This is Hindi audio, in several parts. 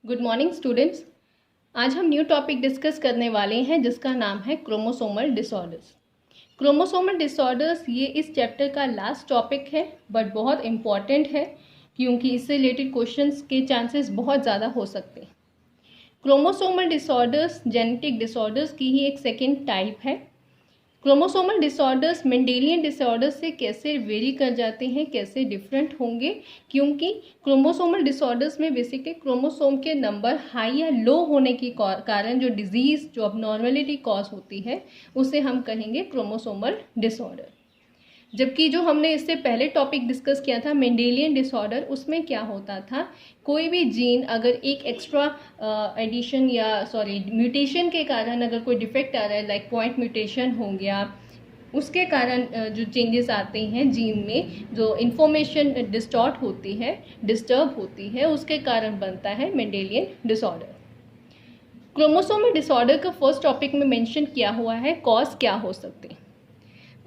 Good morning students. आज हम न्यू टॉपिक डिस्कस करने वाले हैं जिसका नाम है क्रोमोसोमल डिसऑर्डर्स। क्रोमोसोमल डिसऑर्डर्स ये इस चैप्टर का लास्ट टॉपिक है, बट बहुत इम्पॉर्टेंट है क्योंकि इससे रिलेटेड क्वेश्चंस के चांसेस बहुत ज़्यादा हो सकते हैं। क्रोमोसोमल डिसऑर्डर्स जेनेटिक डिसऑर्डर्स की ही एक सेकेंड टाइप है। क्रोमोसोमल डिसऑर्डर्स मेंडेलियन डिसऑर्डर्स से कैसे वेरी कर जाते हैं, कैसे डिफरेंट होंगे, क्योंकि क्रोमोसोमल डिसऑर्डर्स में बेसिकली क्रोमोसोम के नंबर हाई या लो होने के कारण जो डिजीज़ जो अबनॉर्मेलिटी कॉज होती है उसे हम कहेंगे क्रोमोसोमल डिसऑर्डर। जबकि जो हमने इससे पहले टॉपिक डिस्कस किया था मेंडेलियन डिसऑर्डर, उसमें क्या होता था, कोई भी जीन अगर एक एक्स्ट्रा एडिशन या म्यूटेशन के कारण अगर कोई डिफेक्ट आ रहा है, लाइक पॉइंट म्यूटेशन हो गया, उसके कारण जो चेंजेस आते हैं जीन में, जो इन्फॉर्मेशन डिस्टॉर्ट होती है, डिस्टर्ब होती है, उसके कारण बनता है मेंडेलियन डिसऑर्डर। क्रोमोसोमल डिसऑर्डर का फर्स्ट टॉपिक में मेंशन किया हुआ है कॉज क्या हो सकते हैं।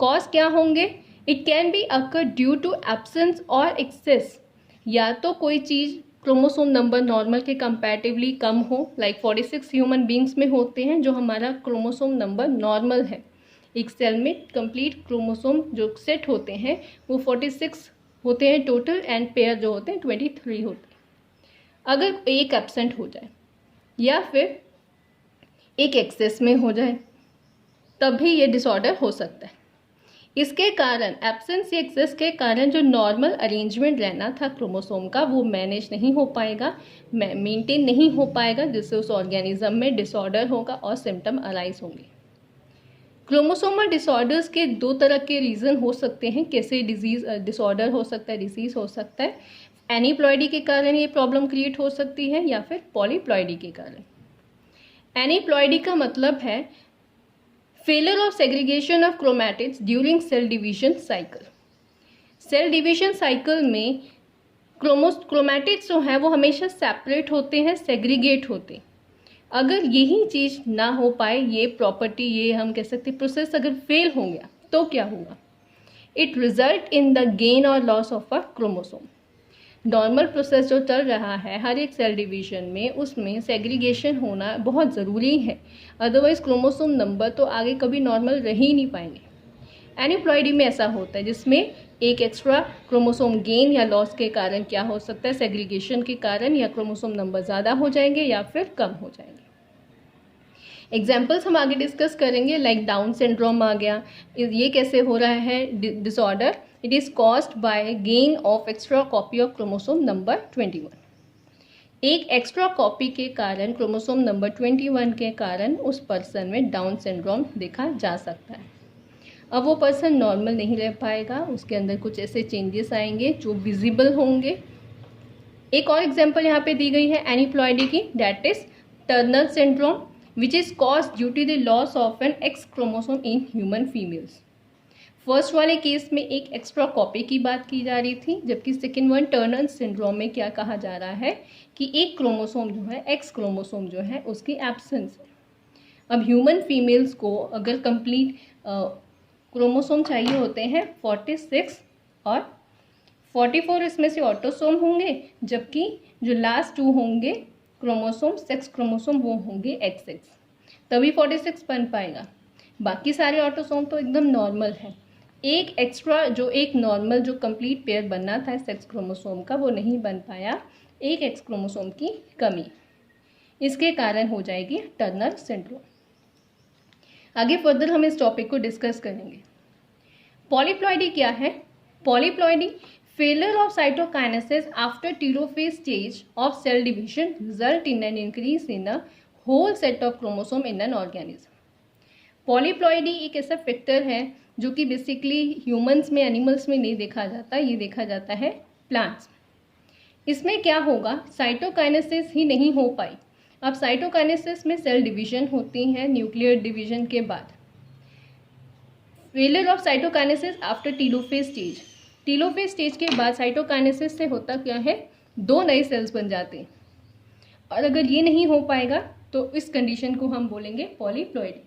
कॉज क्या होंगे? It can be occur due to absence और एक्सेस, या तो कोई चीज़ क्रोमोसोम नंबर नॉर्मल के कंपैरेटिवली कम हो, लाइक 46 ह्यूमन बींग्स में होते हैं जो हमारा क्रोमोसोम नंबर नॉर्मल है। एक सेल में कंप्लीट क्रोमोसोम जो सेट होते हैं वो 46 होते हैं टोटल, एंड पेयर जो होते हैं 23 होते हैं। अगर एक एब्सेंट हो जाए या फिर एक एक्सेस में हो जाए तब भी ये डिसऑर्डर हो सकता है। इसके कारण एब्सेंस या एक्सेस के कारण जो नॉर्मल अरेंजमेंट रहना था क्रोमोसोम का वो मैनेज नहीं हो पाएगा, मेंटेन नहीं हो पाएगा, जिससे उस ऑर्गेनिज्म में डिसऑर्डर होगा और सिम्टम अराइज होंगे। क्रोमोसोमल डिसऑर्डर्स के दो तरह के रीज़न हो सकते हैं कैसे डिसऑर्डर हो सकता है, डिसीज हो सकता है। एनीप्लॉइडी के कारण ये प्रॉब्लम क्रिएट हो सकती है या फिर पॉलीप्लॉइडी के कारण। एनीप्लॉइडी का मतलब है failure of segregation of chromatids during cell division cycle. Cell division cycle में क्रोमैटिड्स जो है वो हमेशा सेपरेट होते हैं, सेग्रीगेट होते हैं। अगर यही चीज़ ना हो पाए, ये प्रॉपर्टी, ये हम कह सकते प्रोसेस अगर फेल हो गया तो क्या होगा? It result in the gain और loss of a chromosome. Normal process जो चल रहा है हर एक सेल डिवीजन में, उसमें सेग्रीगेशन होना बहुत ज़रूरी है, अदरवाइज क्रोमोसोम नंबर तो आगे कभी नॉर्मल रह ही नहीं पाएंगे। एनीप्लॉइडी में ऐसा होता है जिसमें एक एक्स्ट्रा क्रोमोसोम गेन या लॉस के कारण क्या हो सकता है, सेग्रीगेशन के कारण या क्रोमोसोम नंबर ज़्यादा हो जाएंगे या फिर कम हो जाएंगे। एग्जाम्पल्स हम आगे डिस्कस करेंगे, लाइक डाउन सिंड्रोम आ गया। ये कैसे हो रहा है disorder? It is caused by gain of extra copy of chromosome number 21। एक एक्स्ट्रा कॉपी के कारण, क्रोमोसोम नंबर 21 के कारण उस पर्सन में डाउन सिंड्रोम देखा जा सकता है। अब वो पर्सन नॉर्मल नहीं रह पाएगा, उसके अंदर कुछ ऐसे चेंजेस आएंगे जो विजिबल होंगे। एक और एग्जाम्पल यहाँ पे दी गई है एनीप्लॉइडी की, that is Turner syndrome, which is caused due to the loss of an X chromosome in human females। First वाले केस में एक एक्स्ट्रा कॉपी की बात की जा रही थी, जबकि सेकेंड वन टर्नर सिंड्रोम में क्या कहा जा रहा है कि एक क्रोमोसोम जो है, एक्स क्रोमोसोम जो है, उसकी एब्सेंस है। अब ह्यूमन फीमेल्स को अगर कंप्लीट क्रोमोसोम चाहिए होते हैं 46 और 44 इसमें से ऑटोसोम होंगे, जबकि जो लास्ट 2 होंगे क्रोमोसोम, सेक्स क्रोमोसोम, वो होंगे XX, तभी 46 बन पाएगा। बाकी सारे ऑटोसोम तो एकदम नॉर्मल है। एक एक्स्ट्रा जो एक नॉर्मल जो कंप्लीट पेयर बनना था सेक्स क्रोमोसोम का, वो नहीं बन पाया, एक एक्स क्रोमोसोम की कमी, इसके कारण हो जाएगी टर्नर सिंड्रोम। आगे फर्दर हम इस टॉपिक को डिस्कस करेंगे। पॉलीप्लॉइडी क्या है? Polyploidy failure of cytokinesis after telophase stage of cell division result in an increase in a whole set of chromosome in an organism। Polyploidy एक ऐसा फैक्टर है जो कि बेसिकली ह्यूमंस में, एनिमल्स में नहीं देखा जाता, ये देखा जाता है प्लांट्स। इसमें क्या होगा, साइटोकाइनेसिस ही नहीं हो पाई। अब साइटोकाइनेसिस में सेल डिवीजन होती है न्यूक्लियर डिवीजन के बाद। Failure of cytokinesis after telophase stage, telophase stage के बाद साइटोकाइनेसिस से होता क्या है, 2 नए सेल्स बन जाते हैं, और अगर ये नहीं हो पाएगा तो इस कंडीशन को हम बोलेंगे पॉलीप्लॉइडी।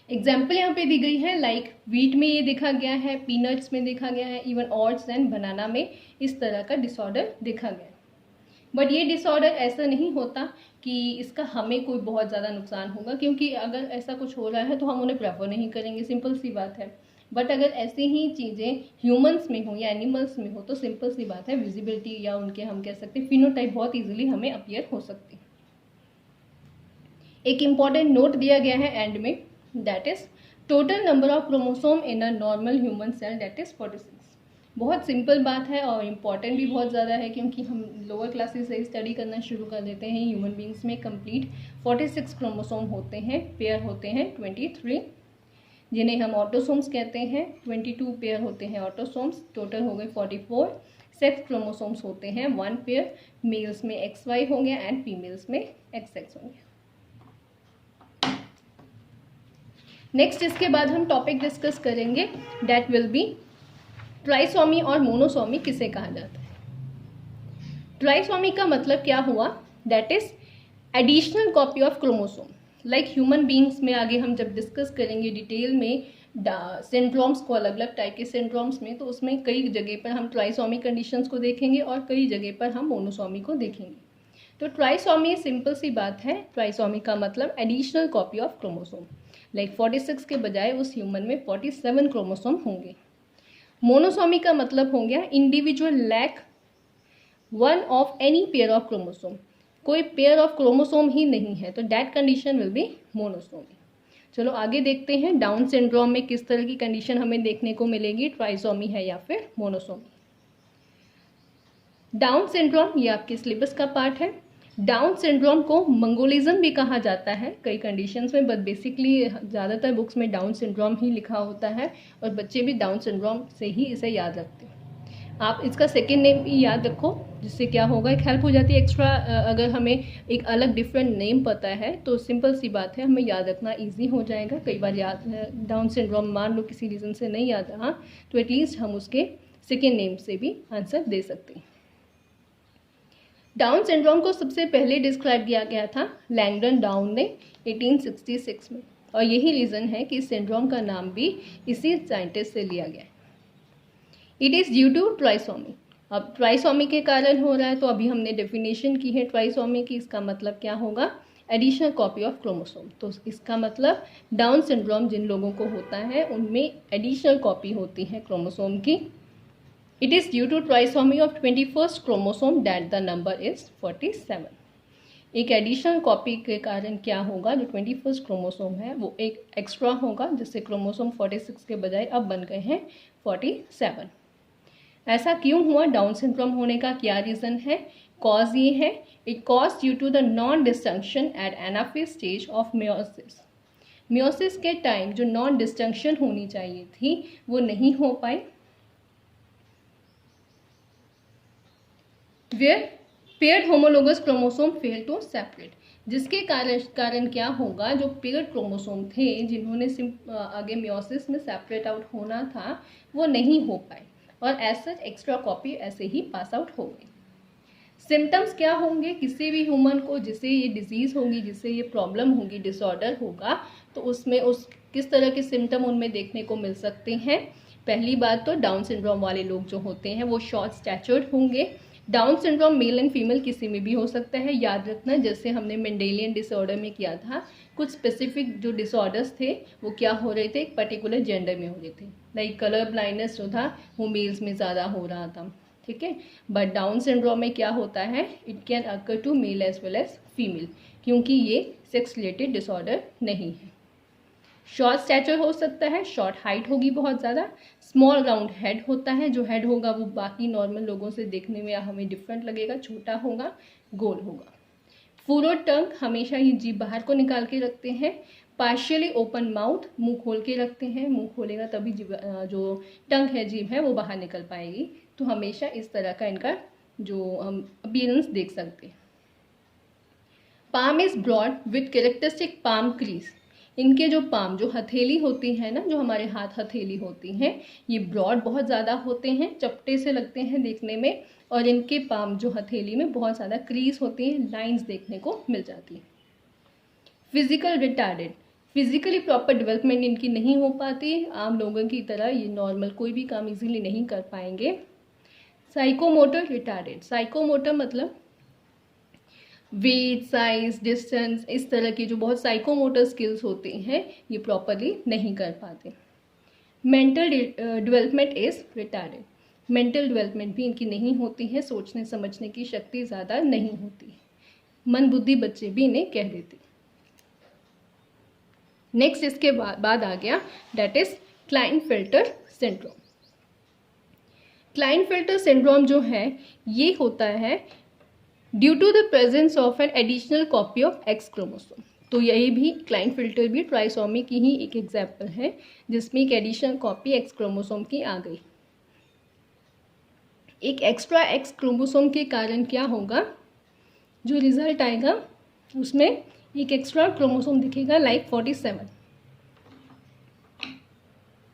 एग्जाम्पल यहाँ पे दी गई है, लाइक वीट में ये देखा गया है, पीनट्स में देखा गया है, इवन ओट्स एंड बनाना में इस तरह का डिसऑर्डर देखा गया है। बट ये डिसऑर्डर ऐसा नहीं होता कि इसका हमें कोई बहुत ज़्यादा नुकसान होगा, क्योंकि अगर ऐसा कुछ हो रहा है तो हम उन्हें प्रेफर नहीं करेंगे, सिंपल सी बात है। बट अगर ऐसी ही चीज़ें ह्यूमंस में हो या एनिमल्स में हो तो सिंपल सी बात है, विजिबिलिटी या उनके हम कह सकते हैं फिनोटाइप बहुत ईजिली हमें अपीयर हो सकती है। एक इम्पॉर्टेंट नोट दिया गया है एंड में, that is total number of chromosome in a normal human cell, that is 46। बहुत सिंपल बात है और इम्पॉर्टेंट भी बहुत ज़्यादा है, क्योंकि हम लोअर क्लासेस से स्टडी करना शुरू कर देते हैं। ह्यूमन बींग्स में कंप्लीट 46 क्रोमोसोम होते हैं, पेयर होते हैं 23, जिन्हें हम ऑटोसोम्स कहते हैं। 22 पेयर होते हैं ऑटोसोम्स, टोटल हो गए 44। सेक्स क्रोमोसोम्स होते हैं 1 पेयर, मेल्स में XY होंगे एंड फीमेल्स में XX होंगे। नेक्स्ट इसके बाद हम टॉपिक डिस्कस करेंगे, दैट विल बी ट्राइसोमी और मोनोसोमी किसे कहा जाता है। ट्राइसोमी का मतलब क्या हुआ, that is additional copy of chromosome. Like human beings में आगे हम जब डिस्कस करेंगे डिटेल में सिंड्रोम्स को, अलग अलग टाइप के सिंड्रोम्स में, तो उसमें कई जगह पर हम ट्राइसोमी कंडीशंस को देखेंगे और कई जगह पर हम मोनोसोमी को देखेंगे। तो ट्राइसोमी सिंपल सी बात है, ट्राइसोमी का मतलब additional copy of chromosome. Like 46 के बजाय उस ह्यूमन में 47 क्रोमोसोम होंगे। मोनोसोमी का मतलब हो गया individual lack one of any pair of chromosome, कोई पेयर ऑफ क्रोमोसोम ही नहीं है, तो that condition will be monosomy. चलो आगे देखते हैं डाउन सिंड्रोम में किस तरह की कंडीशन हमें देखने को मिलेगी, ट्राइसोमी है या फिर मोनोसोमी। डाउन सिंड्रोम ये आपके सिलेबस का पार्ट है। डाउन सिंड्रोम को मंगोलिज्म भी कहा जाता है कई कंडीशंस में, बट बेसिकली ज़्यादातर बुक्स में डाउन सिंड्रोम ही लिखा होता है और बच्चे भी डाउन सिंड्रोम से ही इसे याद रखते हैं। आप इसका सेकेंड नेम भी याद रखो, जिससे क्या होगा, एक हेल्प हो जाती है एक्स्ट्रा। अगर हमें एक अलग डिफरेंट नेम पता है तो सिंपल सी बात है, हमें याद रखना ईजी हो जाएगा। कई बार याद डाउन सिंड्रोम मान लो किसी रीज़न से नहीं याद रहा तो एटलीस्ट हम उसके सेकेंड नेम से भी आंसर दे सकते हैं। डाउन सिंड्रोम को सबसे पहले डिस्क्राइब किया गया था लैंगडन डाउन ने 1866 में, और यही रीज़न है कि सिंड्रोम का नाम भी इसी साइंटिस्ट से लिया गया है। It is due to trisomy. अब ट्राइसोमी के कारण हो रहा है, तो अभी हमने डेफिनेशन की है ट्राइसोमी की, इसका मतलब क्या होगा, एडिशनल कॉपी ऑफ क्रोमोसोम। तो इसका मतलब डाउन सिंड्रोम जिन लोगों को होता है उनमें एडिशनल कॉपी होती है क्रोमोसोम की। It is due to trisomy of 21st chromosome that the number is 47. एक एडिशनल कॉपी के कारण क्या होगा, जो 21st क्रोमोसोम है वो एक एक्स्ट्रा होगा, जिससे क्रोमोसोम 46 के बजाय अब बन गए हैं 47। ऐसा क्यों हुआ, डाउन सिंड्रोम होने का क्या रीज़न है, कॉज ये है, it cause due to the non distinction at anaphase stage of meiosis. Meiosis के टाइम जो नॉन डिस्टिंक्शन होनी चाहिए थी वो नहीं हो पाई, where paired homologous chromosome fail to separate, जिसके कारण क्या होगा, जो पेयर्ड क्रोमोसोम थे जिन्होंने आगे मियोसिस में सेपरेट आउट होना था वो नहीं हो पाए, और एज सच एक्स्ट्रा कॉपी ऐसे ही पास आउट हो गई। सिम्टम्स क्या होंगे, किसी भी ह्यूमन को जिसे ये डिजीज़ होगी, जिसे ये प्रॉब्लम होगी, डिसऑर्डर होगा, तो उसमें किस तरह के सिम्टम उनमें देखने को मिल सकते हैं। पहली बात तो डाउन सिंड्रोम वाले लोग जो होते हैं वो शॉर्ट स्टैचर्ड होंगे। Down syndrome male and female किसी में भी हो सकता है, याद रखना, जैसे हमने मेंडेलियन डिसऑर्डर में किया था, कुछ स्पेसिफिक जो डिसऑर्डर्स थे वो क्या हो रहे थे, एक पर्टिकुलर जेंडर में हो रहे थे। लाइक कलर ब्लाइंडनेस जो था वो मेल्स में ज़्यादा हो रहा था, ठीक है। बट डाउन सिंड्रोम में क्या होता है, it can occur to male as well as female, क्योंकि ये सेक्स रिलेटेड डिसऑर्डर नहीं है। शॉर्ट स्टैचर हो सकता है, शॉर्ट हाइट होगी बहुत ज़्यादा, स्मॉल राउंड हेड होता है, जो हेड होगा वो बाकी नॉर्मल लोगों से देखने में हमें डिफरेंट लगेगा, छोटा होगा, गोल होगा। फूरोड टंग, हमेशा ही जीभ बाहर को निकाल के रखते हैं। पार्शियली ओपन माउथ, मुंह खोल के रखते हैं, मुंह खोलेगा तभी जो टंग है, जीभ है, वो बाहर निकल पाएगी। तो हमेशा इस तरह का इनका जो हम अपीयरेंस देख सकते हैं। Palm is broad with characteristic palm crease, इनके जो पाम, जो हथेली होती है ना, जो हमारे हाथ हथेली होती हैं, ये ब्रॉड बहुत ज़्यादा होते हैं, चपटे से लगते हैं देखने में, और इनके पाम जो हथेली में बहुत ज़्यादा क्रीज होती हैं, लाइंस देखने को मिल जाती हैं। Physical retarded, physically proper development इनकी नहीं हो पाती, आम लोगों की तरह ये नॉर्मल कोई भी काम इजीली नहीं कर पाएंगे। साइकोमोटर रिटार्डेड, साइकोमोटर मतलब वेट, साइज, डिस्टेंस, इस तरह की जो बहुत साइकोमोटर स्किल्स होती हैं ये प्रॉपरली नहीं कर पाते। Mental development is retarded, mental development भी इनकी नहीं होती है, सोचने समझने की शक्ति ज़्यादा नहीं होती, मन बुद्धि बच्चे भी इन्हें कह देते। नेक्स्ट इसके बाद आ गया that is Klinefelter syndrome. Klinefelter syndrome जो है ये होता है due to the presence of an additional copy of X chromosome. तो यही भी क्लाइनफेल्टर भी ट्राइसोमी की ही एक एग्जाम्पल है जिसमें एक एडिशनल कॉपी एक्स क्रोमोसोम की आ गई। एक एक्स्ट्रा एक्स क्रोमोसोम के कारण क्या होगा, जो रिजल्ट आएगा उसमें एक एक्स्ट्रा क्रोमोसोम दिखेगा लाइक 47।